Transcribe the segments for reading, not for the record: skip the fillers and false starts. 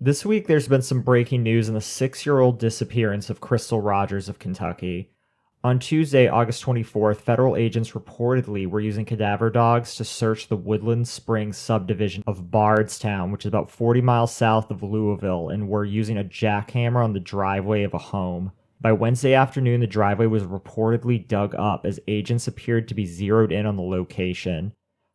This week, there's been some breaking news in the 6-year-old disappearance of Crystal Rogers of Kentucky. On Tuesday, August 24th, federal agents reportedly were using cadaver dogs to search the Woodland Springs subdivision of Bardstown, which is about 40 miles south of Louisville, and were using a jackhammer on the driveway of a home. By Wednesday afternoon, the driveway was reportedly dug up as agents appeared to be zeroed in on the location.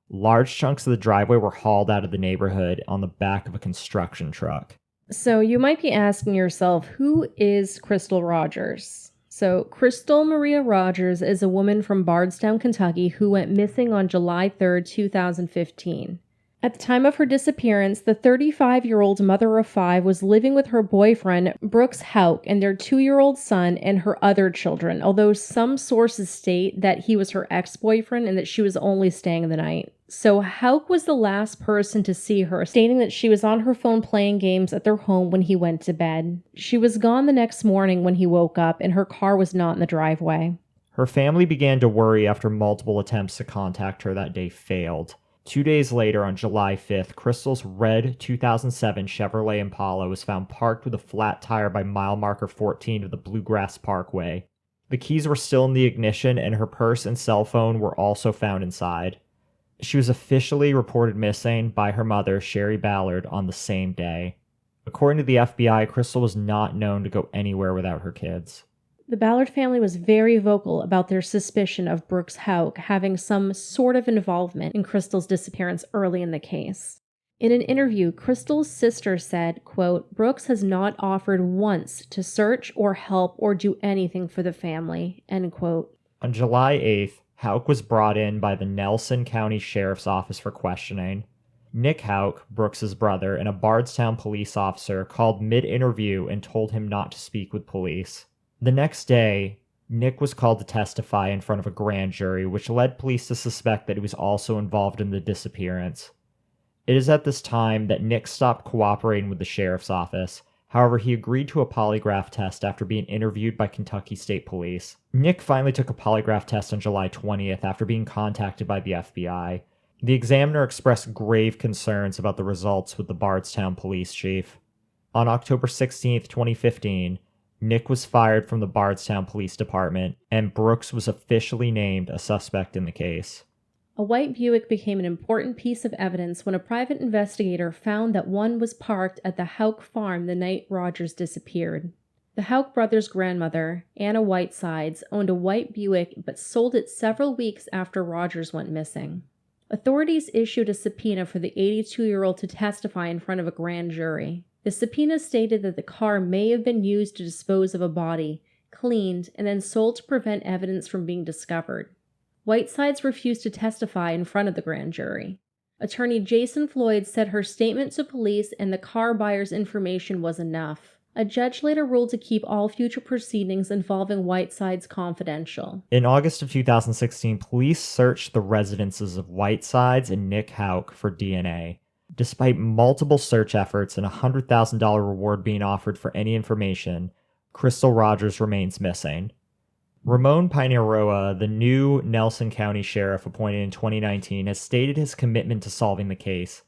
Large chunks of the driveway were hauled out of the neighborhood on the back of a construction truck. So you might be asking yourself, who is Crystal Rogers? So Crystal Maria Rogers is a woman from Bardstown, Kentucky, who went missing on July 3rd, 2015. At the time of her disappearance, the 35-year-old mother of 5 was living with her boyfriend, Brooks Houck, and their 2-year-old son and her other children, although some sources state that he was her ex-boyfriend and that she was only staying the night. So Houck was the last person to see her, stating that she was on her phone playing games at their home when he went to bed. She was gone the next morning when he woke up, and her car was not in the driveway. Her family began to worry after multiple attempts to contact her that day failed. 2 days later, on July 5th, Crystal's red 2007 Chevrolet Impala was found parked with a flat tire by mile marker 14 of the Bluegrass Parkway. The keys were still in the ignition, and her purse and cell phone were also found inside. She was officially reported missing by her mother, Sherry Ballard, on the same day. According to the FBI, Crystal was not known to go anywhere without her kids. The Ballard family was very vocal about their suspicion of Brooks Houck having some sort of involvement in Crystal's disappearance early in the case. In an interview, Crystal's sister said, quote, "Brooks has not offered once to search or help or do anything for the family," end quote. On July 8th, Houck was brought in by the Nelson County Sheriff's Office for questioning. Nick Houck, Brooks's brother, and a Bardstown police officer called mid-interview and told him not to speak with police. The next day, Nick was called to testify in front of a grand jury, which led police to suspect that he was also involved in the disappearance. It is at this time that Nick stopped cooperating with the sheriff's office. However, he agreed to a polygraph test after being interviewed by Kentucky State Police. Nick finally took a polygraph test on July 20th after being contacted by the FBI. The examiner expressed grave concerns about the results with the Bardstown police chief. On October 16th, 2015, Nick was fired from the Bardstown Police Department, and Brooks was officially named a suspect in the case. A white Buick became an important piece of evidence when a private investigator found that one was parked at the Houck farm the night Rogers disappeared. The Houck brothers' grandmother, Anna Whitesides, owned a white Buick but sold it several weeks after Rogers went missing. Authorities issued a subpoena for the 82-year-old to testify in front of a grand jury. The subpoena stated that the car may have been used to dispose of a body, cleaned, and then sold to prevent evidence from being discovered. Whitesides refused to testify in front of the grand jury. Attorney Jason Floyd said her statement to police and the car buyer's information was enough. A judge later ruled to keep all future proceedings involving Whitesides confidential. In August of 2016, police searched the residences of Whitesides and Nick Houck for DNA. Despite multiple search efforts and a $100,000 reward being offered for any information, Crystal Rogers remains missing. Ramon Pineroa, the new Nelson County Sheriff appointed in 2019, has stated his commitment to solving the case.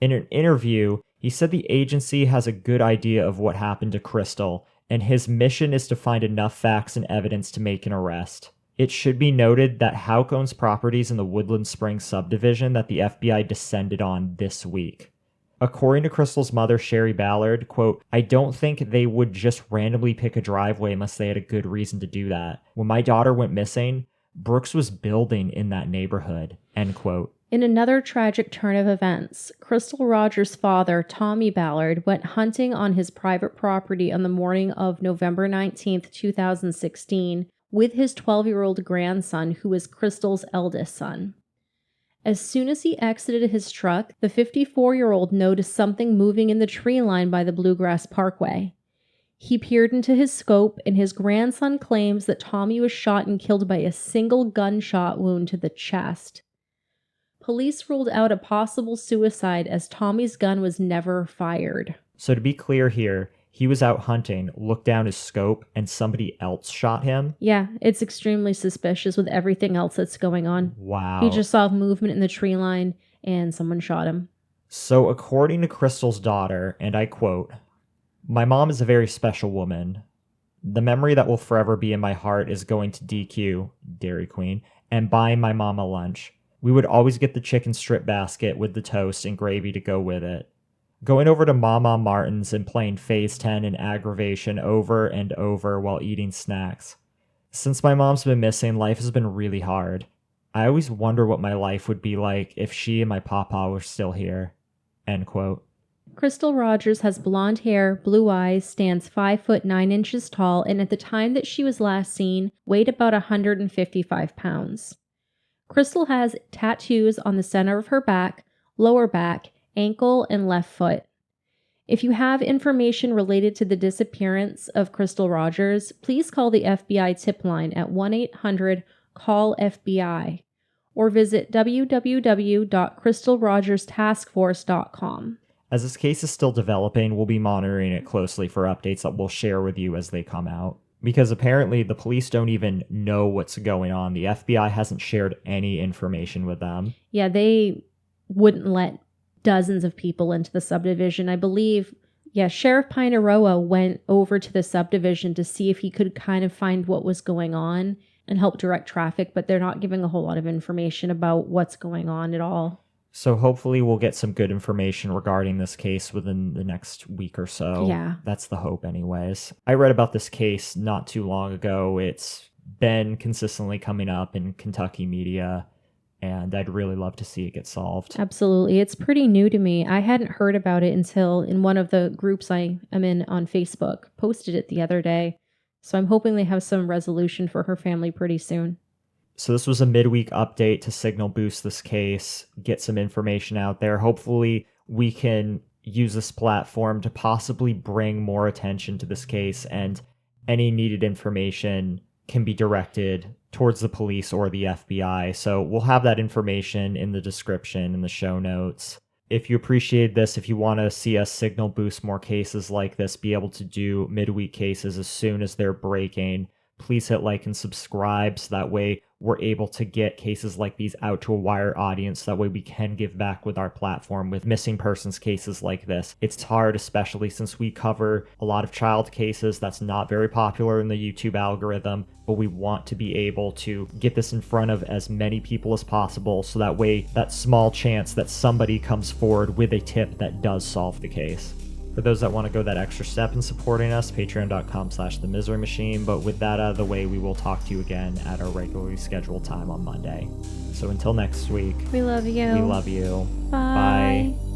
In an interview, he said the agency has a good idea of what happened to Crystal, and his mission is to find enough facts and evidence to make an arrest. It should be noted that Houck owns properties in the Woodland Springs subdivision that the FBI descended on this week. According to Crystal's mother, Sherry Ballard, quote, "I don't think they would just randomly pick a driveway unless they had a good reason to do that. When my daughter went missing, Brooks was building in that neighborhood," end quote. In another tragic turn of events, Crystal Rogers' father, Tommy Ballard, went hunting on his private property on the morning of November 19, 2016, with his 12-year-old grandson, who was Crystal's eldest son. As soon as he exited his truck, the 54-year-old noticed something moving in the tree line by the Bluegrass Parkway. He peered into his scope, and his grandson claims that Tommy was shot and killed by a single gunshot wound to the chest. Police ruled out a possible suicide as Tommy's gun was never fired. So to be clear here, he was out hunting, looked down his scope, and somebody else shot him? Yeah, it's extremely suspicious with everything else that's going on. Wow. He just saw movement in the tree line, and someone shot him. So, according to Crystal's daughter, and I quote, "My mom is a very special woman. The memory that will forever be in my heart is going to DQ, Dairy Queen, and buying my mama lunch. We would always get the chicken strip basket with the toast and gravy to go with it. Going over to Mama Martin's and playing Phase 10 in aggravation over and over while eating snacks. Since my mom's been missing, life has been really hard. I always wonder what my life would be like if she and my papa were still here." End quote. Crystal Rogers has blonde hair, blue eyes, stands 5 foot 9 inches tall, and at the time that she was last seen, weighed about 155 pounds. Crystal has tattoos on the center of her back, lower back, ankle, and left foot. If you have information related to the disappearance of Crystal Rogers, please call the FBI tip line at 1-800-CALL-FBI or visit www.crystalrogerstaskforce.com. As this case is still developing, we'll be monitoring it closely for updates that we'll share with you as they come out. Because apparently the police don't even know what's going on. The FBI hasn't shared any information with them. Yeah, they wouldn't let dozens of people into the subdivision. I believe, Sheriff Pineroa went over to the subdivision to see if he could kind of find what was going on and help direct traffic, but they're not giving a whole lot of information about what's going on at all. So hopefully we'll get some good information regarding this case within the next week or so. Yeah. That's the hope anyways. I read about this case not too long ago. It's been consistently coming up in Kentucky media, and I'd really love to see it get solved. Absolutely. It's pretty new to me. I hadn't heard about it until in one of the groups I am in on Facebook, posted it the other day. So I'm hoping they have some resolution for her family pretty soon. So this was a midweek update to signal boost this case, get some information out there. Hopefully we can use this platform to possibly bring more attention to this case, and any needed information can be directed towards the police or the FBI. So we'll have that information in the description in the show notes. If you appreciate this, if you want to see us signal boost more cases like this, be able to do midweek cases as soon as they're breaking, please hit like and subscribe so that way we're able to get cases like these out to a wider audience. That way we can give back with our platform with missing persons cases like this. It's hard, especially since we cover a lot of child cases. That's not very popular in the YouTube algorithm, but we want to be able to get this in front of as many people as possible so that way that small chance that somebody comes forward with a tip that does solve the case. For those that want to go that extra step in supporting us, patreon.com/themiserymachine. But with that out of the way, we will talk to you again at our regularly scheduled time on Monday. So until next week, We love you. we love you. Bye. Bye.